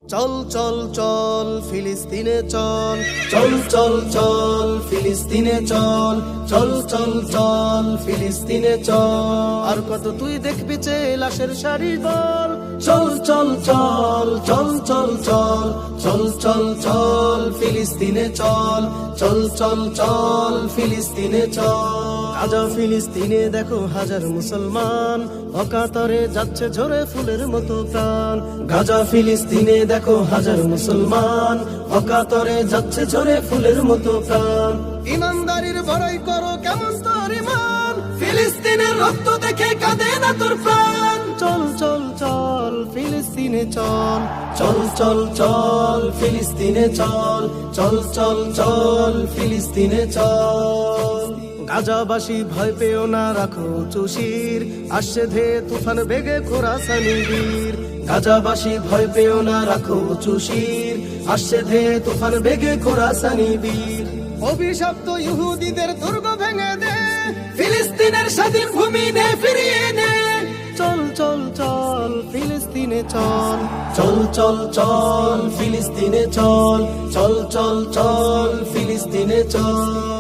চল চল চল ফিলিস্তিনে চল, চল চল চল ফিলিস্তিনে চল, চল চল চল ফিলিস্তিনে চল। আর কত তুই দেখবি যে লাশের সারি দল, চল চল চল চল চল চল, চল চল চল ফিলিস্তিনে চল, চল চল চল ফিলিস্তিনে চল। গাজা ফিলিস্তিনে দেখো হাজার মুসলমান, অকাতরে যাচ্ছে ঝরে ফুলের মতো প্রাণ। গাজা ফিলিস্তিনে দেখো হাজার মুসলমান, অকাতরে যাচ্ছে ঝরে ফুলের মতো প্রাণ। ইমানদারির বড়াই করো কেমন তোর ইমান, ফিলিস্তিনের রক্ত দেখে কাঁদে না তোর প্রাণ। চল চল চল ফিলিস্তিনে চল, চল চল চল ফিলিস্তিনে চল, চল চল চল ফিলিস্তিনে চল। গাজাবাসী ভয় পেও না, রাখো চুশির, আসছে ধে তুফান বেগে খোরাসানি বীর। গাজাবাসী ভয় পেও না, রাখো চুশির, আসছে ধে তুফান বেগে খোরাসানি বীর। অভিশপ্ত ইহুদিদের দুর্গ ভেঙে দে, ফিলিস্তিনের স্বাধীন ভূমি নে ফিরিয়ে নে। চল চল চল ফিলিস্তিনে চল, চল চল চল ফিলিস্তিনে চল, চল চল চল ফিলিস্তিনে চল।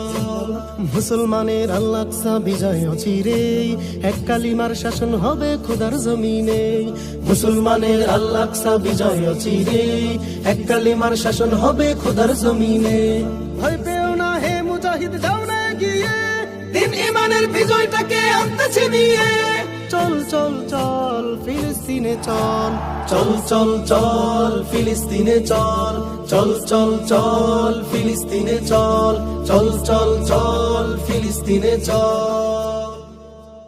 মুসলমানের আল-আকসা বিজয় অচিরে, এক কালিমার শাসন হবে খোদার জমিনে। মুসলমানের আল-আকসা বিজয় অচিরে, এক কালিমার শাসন হবে খোদার জমিনে। ভয় পেও না হে মুজাহিদ, যাও না গিয়ে, দিন ইমানের বিজয়টাকে আনতেছে নিয়ে। চল চল চল ফিলিস্তিনে চল, চল চল চল ফিলিস্তিনে চল, চল চল চল ফিলিস্তিনে চল, চল চল চল ফিলিস্তিনে চল।